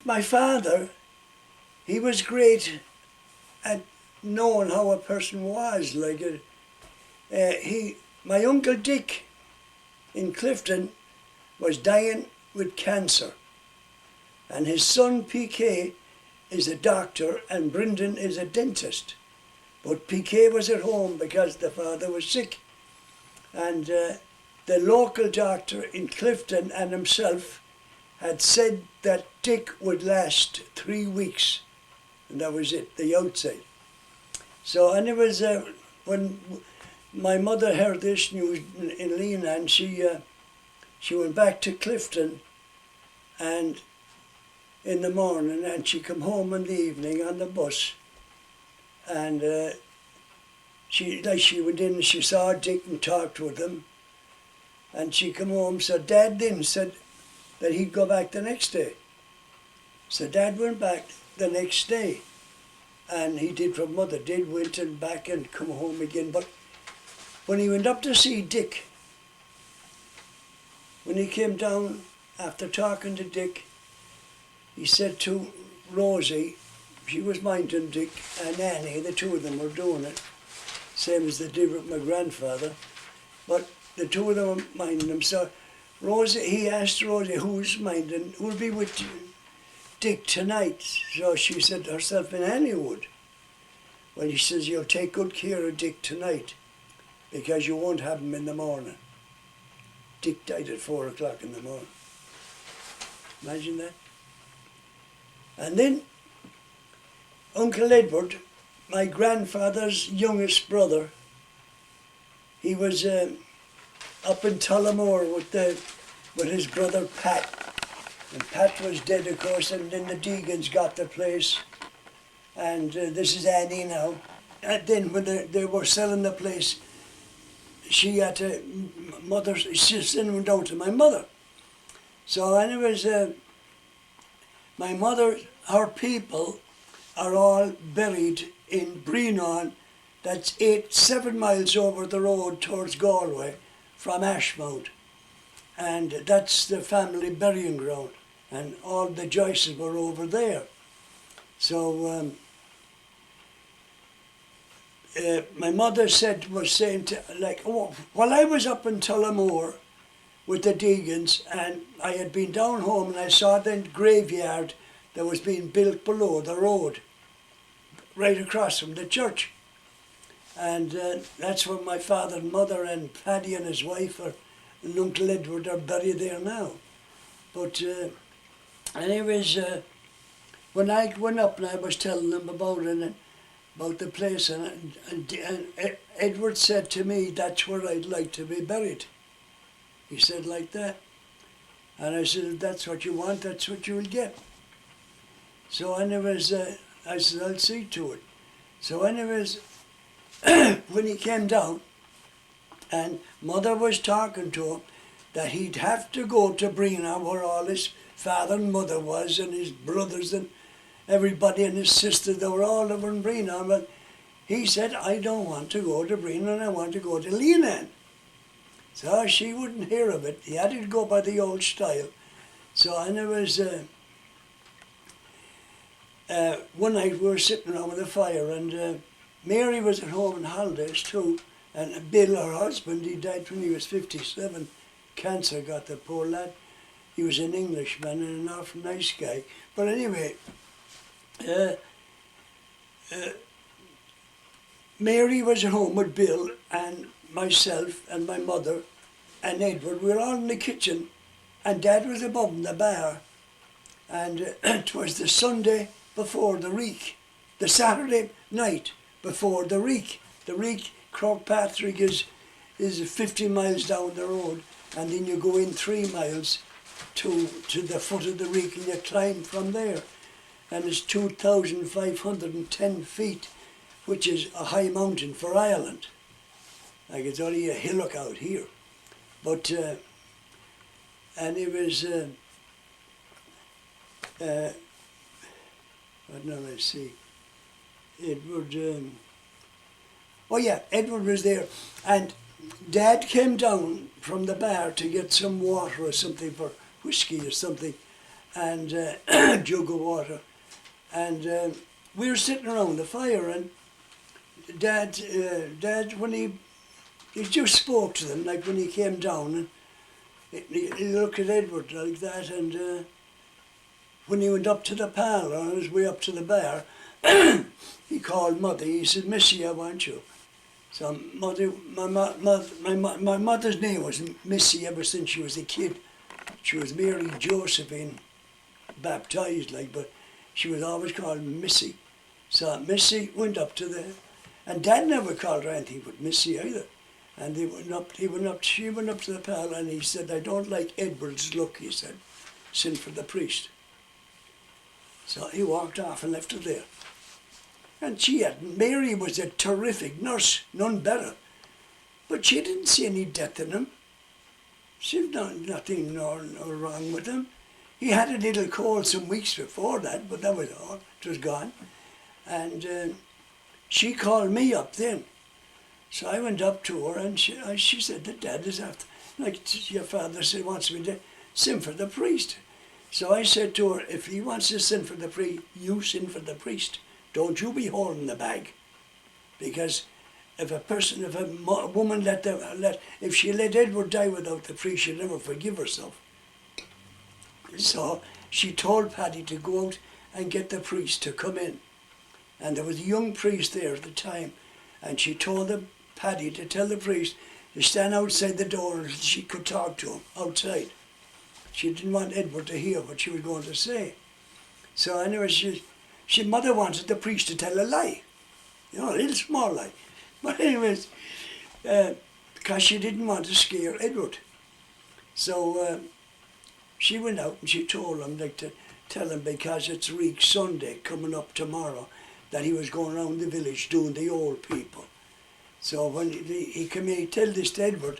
My father, he was great at knowing how a person was. My uncle Dick in Clifton was dying with cancer, and his son PK is a doctor and Brendan is a dentist. But PK was at home because the father was sick, and the local doctor in Clifton and himself had said that Dick would last 3 weeks, and that was it, the outside. So, and it was when my mother heard this news in Leenane, she went back to Clifton, and in the morning, and she come home in the evening on the bus, and she went in and she saw Dick and talked with him, and she come home. So Dad then said that he'd go back the next day. So Dad went back the next day, and he did what Mother did, went and back and come home again. But when he went up to see Dick, when he came down after talking to Dick, he said to Rosie, she was minding Dick, and Annie, the two of them were doing it, same as they did with my grandfather, but the two of them were minding him. So Rosie, he asked Rosie, who'll be with Dick tonight? So she said herself and Annie would. Well, he says, you'll take good care of Dick tonight, because you won't have him in the morning. Dick died at 4 o'clock in the morning. Imagine that. And then Uncle Edward, my grandfather's youngest brother, he was up in Tullamore with his brother Pat. And Pat was dead, of course, and then the Deegans got the place. And this is Annie now. And then when they were selling the place, she had to, she went down to my mother. So anyways, my mother, her people are all buried in Leenane. That's 7 miles over the road towards Galway from Ashmount. And that's the family burying ground. And all the Joyces were over there. So my mother was saying while I was up in Tullamore with the Deegans, and I had been down home and I saw the graveyard that was being built below the road, right across from the church. And that's where my father and mother and Paddy and his wife and Uncle Edward are buried there now. But anyways, when I went up and I was telling them about it, about the place, and Edward said to me, that's where I'd like to be buried. He said like that. And I said, if that's what you want, that's what you will get. So anyways, I said, I'll see to it. So anyways, when he came down, and Mother was talking to him, that he'd have to go to Brina, where all his father and mother was, and his brothers and everybody and his sister, they were all over in Brina. But he said, I don't want to go to Brina, I want to go to Leenane. So she wouldn't hear of it. He had to go by the old style. So anyways, one night we were sitting around with a fire, and Mary was at home on holidays too, and Bill, her husband, he died when he was 57. Cancer got the poor lad. He was an Englishman and an awful nice guy. But anyway, Mary was at home with Bill and myself and my mother and Edward. We were all in the kitchen, and Dad was above in the bar, and it was the Sunday before the Reek, the Saturday night before the Reek. The Reek, Croagh-Patrick, is 50 miles down the road, and then you go in 3 miles to the foot of the Reek, and you climb from there. And it's 2,510 feet, which is a high mountain for Ireland. Like, it's only a hillock out here. But, and it was, what now I see, Edward, oh yeah, Edward was there, and Dad came down from the bar to get some water or something for whiskey or something, and a jug of water. And we were sitting around the fire, and Dad, when he just spoke to them, like when he came down, and he looked at Edward like that, and when he went up to the parlour on his way up to the bar, he called Mother. He said, "Missy, I want you." So Mother, my mother's name was Missy ever since she was a kid. She was Mary Josephine, baptised like, but she was always called Missy. So Missy went up to and Dad never called her anything but Missy either. And she went up to the parlour, and he said, "I don't like Edward's look," he said. "Send for the priest." So he walked off and left her there. And Mary was a terrific nurse, none better. But she didn't see any death in him. She had nothing wrong with him. He had a little cold some weeks before that, but that was all. It was gone. And she called me up then. So I went up to her, and she said that Dad is after, like your father said, wants me to send for the priest. So I said to her, "If he wants to send for the priest, you send for the priest. Don't you be holding the bag." Because if a woman if she let Edward die without the priest, she'll never forgive herself. So she told Paddy to go out and get the priest to come in. And there was a young priest there at the time, and she told Paddy to tell the priest to stand outside the door until she could talk to him outside. She didn't want Edward to hear what she was going to say. So anyway, Mother wanted the priest to tell a lie. A little small lie. But anyways, because she didn't want to scare Edward. So she went out and she told him to tell him, because it's Reek Sunday coming up tomorrow, that he was going around the village doing the old people. So when he came in, he told this to Edward.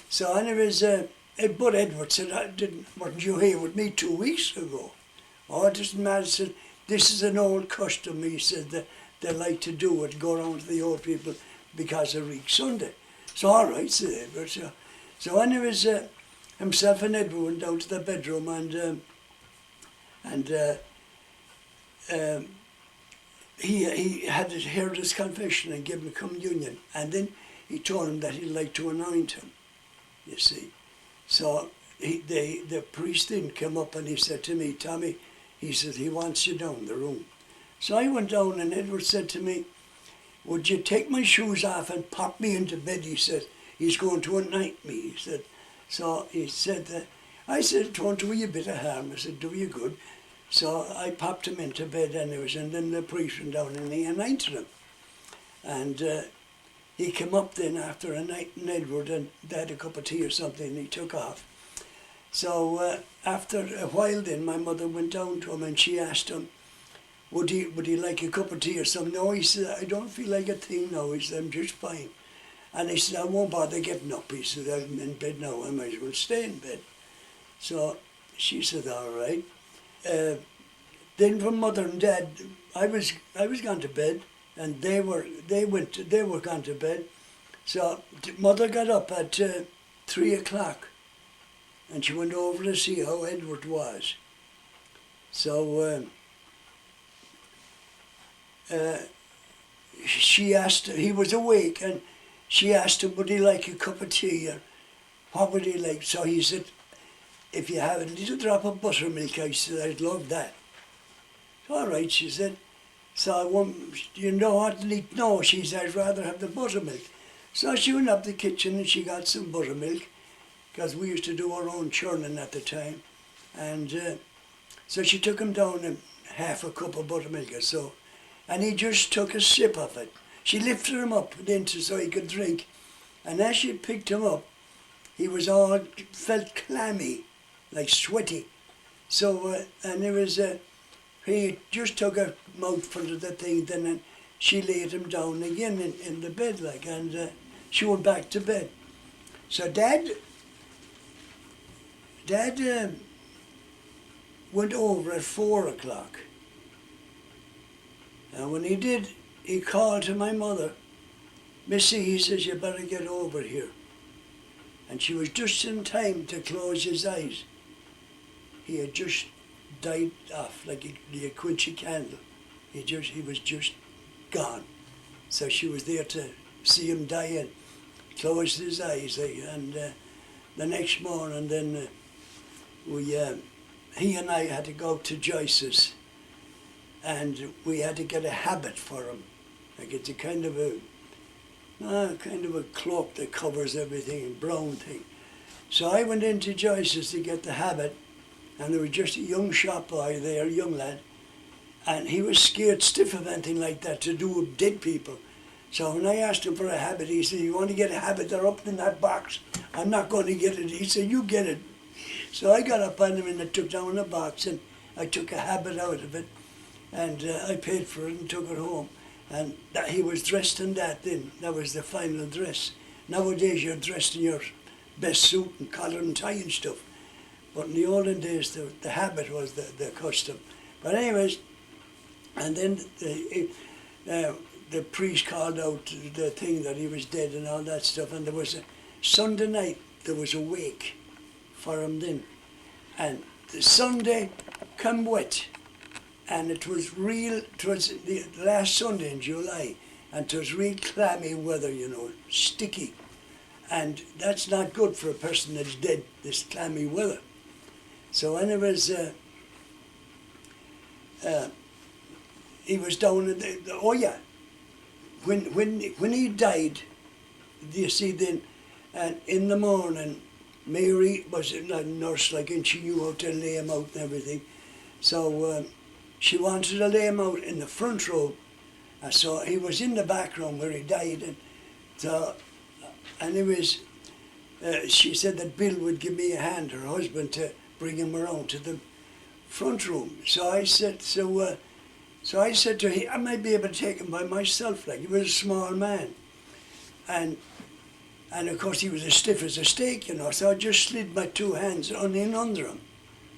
So anyways, but Edward said, "Weren't you here with me 2 weeks ago?" "Oh, it doesn't matter." He said, "This is an old custom," he said, "that they like to do it, go around to the old people because of Reek Sunday." So all right, said Edward. So anyways, himself and Edward went down to the bedroom, and he had heard his confession and given communion, and then he told him that he'd like to anoint him, you see. So the priest then came up and he said to me, "Tommy," he said, "he wants you down the room." So I went down, and Edward said to me, "Would you take my shoes off and pop me into bed?" He said, "He's going to anoint me," he said. So he said, I said, "It won't do you a bit of harm." I said, "Do you good." So I popped him into bed anyways, and then the priest went down and he anointed him. And he came up then after anointing Edward, and they had a cup of tea or something, and he took off. So after a while then, my mother went down to him and she asked him, would he like a cup of tea or something? No, he said, "I don't feel like a thing now." He said, "I'm just fine." And he said, "I won't bother getting up." He said, "I'm in bed now, I might as well stay in bed." So she said, "All right." Then from Mother and Dad, I was gone to bed, and they were gone to bed. So Mother got up at 3 o'clock, and she went over to see how Edward was. So she asked, he was awake, and she asked him, would he like a cup of tea, or what would he like? So he said, "If you have a little drop of buttermilk," I said, "I'd love that." "All right," she said. So I won't, "You know what, no," she said, "I'd rather have the buttermilk." So she went up the kitchen and she got some buttermilk, because we used to do our own churning at the time. And so she took him down half a cup of buttermilk or so, and he just took a sip of it. She lifted him up so he could drink, and as she picked him up, he felt clammy, like sweaty. So, and it was, he just took a mouthful of the thing, then she laid him down again in the bed, and she went back to bed. So Dad went over at 4 o'clock. And when he did, he called to my mother, "Missy," he says, "you better get over here." And she was just in time to close his eyes. He had just died off like a quench a candle. He was just gone. So she was there to see him die and closed his eyes. And the next morning, then he and I had to go to Joyce's, and we had to get a habit for him. Like it's a kind of a cloak that covers everything, a brown thing. So I went into Joyce's to get the habit, and there was just a young shop boy there, a young lad, and he was scared stiff of anything like that to do with dead people. So when I asked him for a habit, he said, "You want to get a habit? They're up in that box. I'm not going to get it." He said, "You get it." So I got up on him and I took down a box and I took a habit out of it, and I paid for it and took it home. And he was dressed in that then. That was the final dress. Nowadays you're dressed in your best suit and collar and tie and stuff. But in the olden days the habit was the custom. But anyways, and then the priest called out the thing that he was dead and all that stuff, and there was a Sunday night, there was a wake for him then. And the Sunday come wet, and it was the last Sunday in July, and it was real clammy weather, sticky. And that's not good for a person that's dead, this clammy weather. So anyways, he was down in when he died, you see then, and in the morning, Mary was a nurse, and she knew how to lay him out and everything. So she wanted to lay him out in the front row. So he was in the back room where he died. And so, anyways, she said that Bill would give me a hand, her husband, to bring him around to the front room. So I said, so I said to him, I might be able to take him by myself. He was a small man. And of course he was as stiff as a stake, so I just slid my two hands in under him,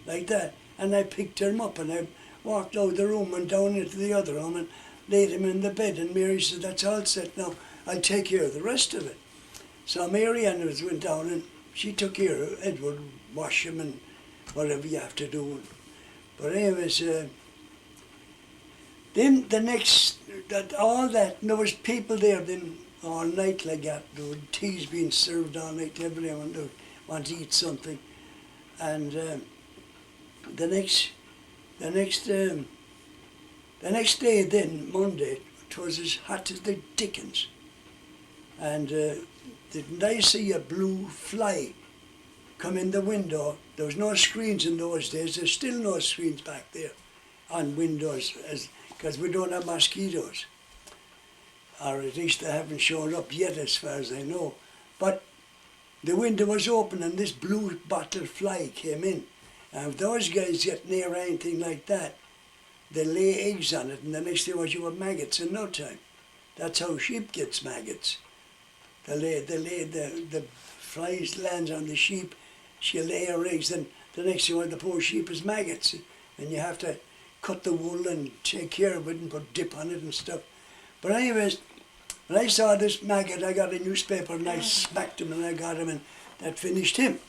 like that. And I picked him up and I walked out the room and down into the other room and laid him in the bed. And Mary said, "That's all set now, I'll take care of the rest of it." So Mary Ann went down and she took care of Edward, wash him and whatever you have to do. But anyways, then and there was people there then all night like that. There were teas being served all night. Everyone would want to eat something. And the next day then, Monday, it was as hot as the dickens. And didn't I see a blue fly come in the window? There was no screens in those days. There's still no screens back there on windows, because we don't have mosquitoes. Or at least they haven't shown up yet as far as I know. But the window was open and this blue bottle fly came in. And if those guys get near anything like that, they lay eggs on it, and the next thing was you have maggots in no time. That's how sheep gets maggots. The flies lands on the sheep, she'll lay her eggs, and the next thing was the poor sheep is maggots. And you have to cut the wool and take care of it and put dip on it and stuff. But anyways, when I saw this maggot, I got a newspaper and I smacked him and I got him, and that finished him.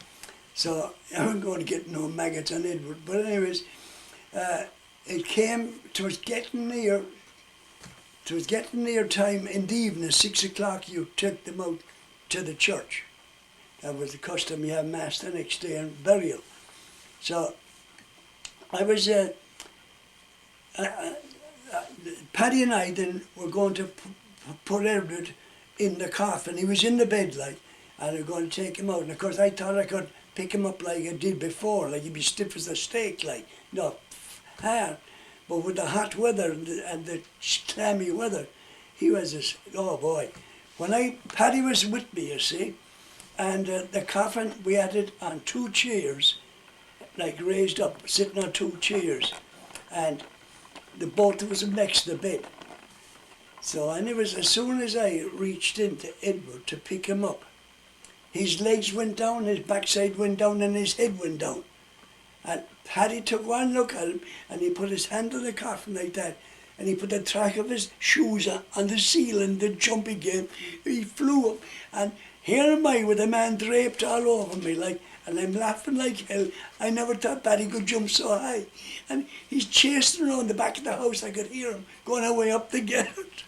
So I wasn't going to get no maggots on Edward. But anyways, it was getting near time in the evening, 6 o'clock, you took them out to the church. That was the custom. You have mass the next day and burial. So I was, Paddy and I then were going to put Edward in the coffin. He was in the bed and we were going to take him out. And of course I thought I could pick him up like I did before, he'd be stiff as a stake, hard. But with the hot weather and the clammy weather, he was oh boy. Paddy was with me, you see, and the coffin, we had it on 2 chairs, raised up, sitting on 2 chairs, and both of us next to the bed. So, and it was as soon as I reached into Edward to pick him up, his legs went down, his backside went down, and his head went down. And Paddy took one look at him, and he put his hand on the coffin like that, and he put the track of his shoes on the ceiling, the jumping game. He flew up, and here am I with a man draped all over me, And I'm laughing like hell. I never thought Paddy could jump so high. And he's chasing around the back of the house. I could hear him going away up the gate.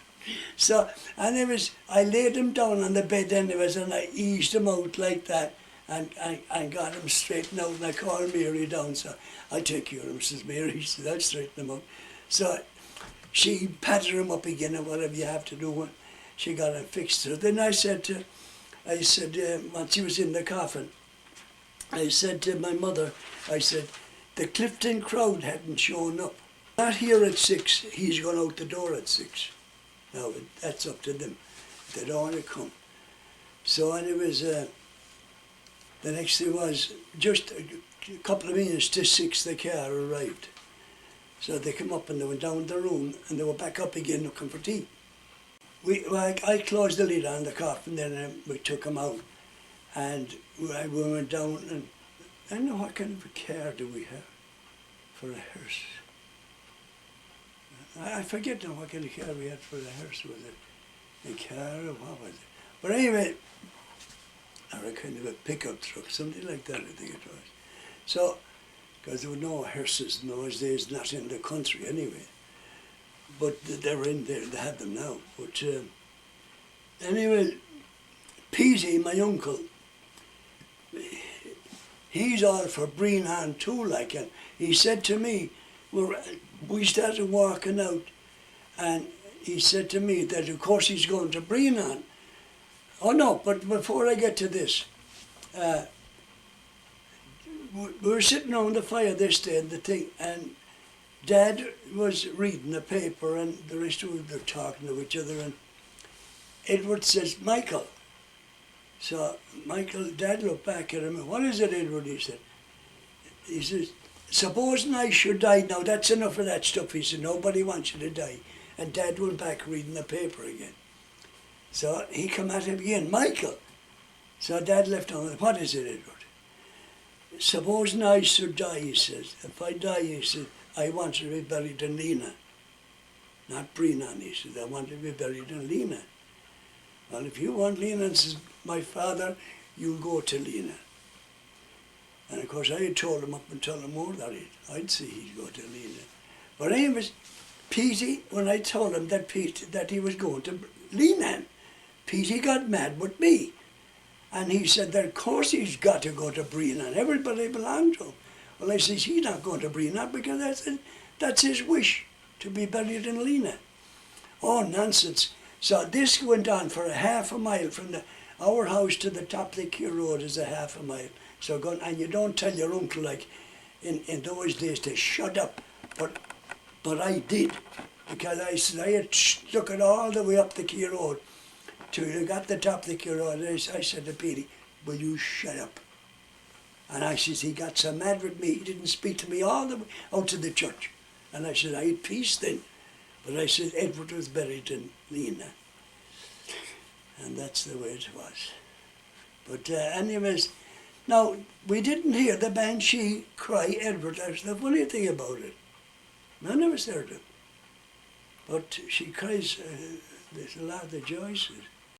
So, and I laid him down on the bed anyways, and I eased him out like that. And I got him straightened out, and I called Mary down. So I take care of him, says Mary. She said, I'll straighten him out. So she patted him up again and whatever you have to do. And she got him fixed. So then I said, once he was in the coffin, I said to my mother, I said, the Clifton crowd hadn't shown up. Not here at 6, he's gone out the door at 6. Now, that's up to them. They don't want to come. So anyways, the next thing was, just a couple of minutes to 6, the car arrived. So they come up and they went down the room and they were back up again looking for tea. I closed the lid on the coffin, then we took him out. And we went down, and I don't know what kind of a car do we have for a hearse. I forget now what kind of car we had for the hearse. Was it a car or what was it? But anyway, or a kind of a pickup truck, something like that I think it was. So, because there were no hearses in those days, not in the country anyway. But they were in there, they had them now. But anyway, Petey, my uncle, he's all for Leenane too, like, and he said to me, we started walking out, and he said to me that of course he's going to Leenane. Oh no, but before I get to this, we were sitting around the fire this day and the thing, and Dad was reading the paper and the rest of them were talking to each other, and Edward says, Michael. So Dad looked back at him, what is it, Edward, he said. He says, supposing I should die, now that's enough of that stuff, he said, nobody wants you to die. And Dad went back reading the paper again. So he come at him again, Michael. So Dad left on, what is it, Edward? Supposing I should die, he says, if I die, he said, I want to be buried in Leenane. Not Leenane, he said, I want to be buried in Leenane. Well, if you want Leenane, says my father, you go to Leenane. And of course I had told him up until the more that I'd say he'd go to Leenane. But anyways, Petey, when I told him that he was going to Leenane, Petey got mad with me. And he said that of course he's got to go to Leenane. Everybody belonged to him. Well, I says, he's not going to Leenane because that's his wish, to be buried in Leenane. Oh, nonsense. So this went on for a half a mile from our house to the top of the Keir Road is a half a mile. So and you don't tell your uncle, like in those days, to shut up. But I did, because I said I had stuck it all the way up the Keir Road till you got the top of the Keir Road. I said to Petey, will you shut up? And I says, he got so mad with me, he didn't speak to me all the way out to the church. And I said, I had peace then. But I said, Edward was buried in Leenane. And that's the way it was. But anyways, now, we didn't hear the banshee cry Edward. That's the funny thing about it. None of us heard it. But she cries, there's a lot of the Joyces.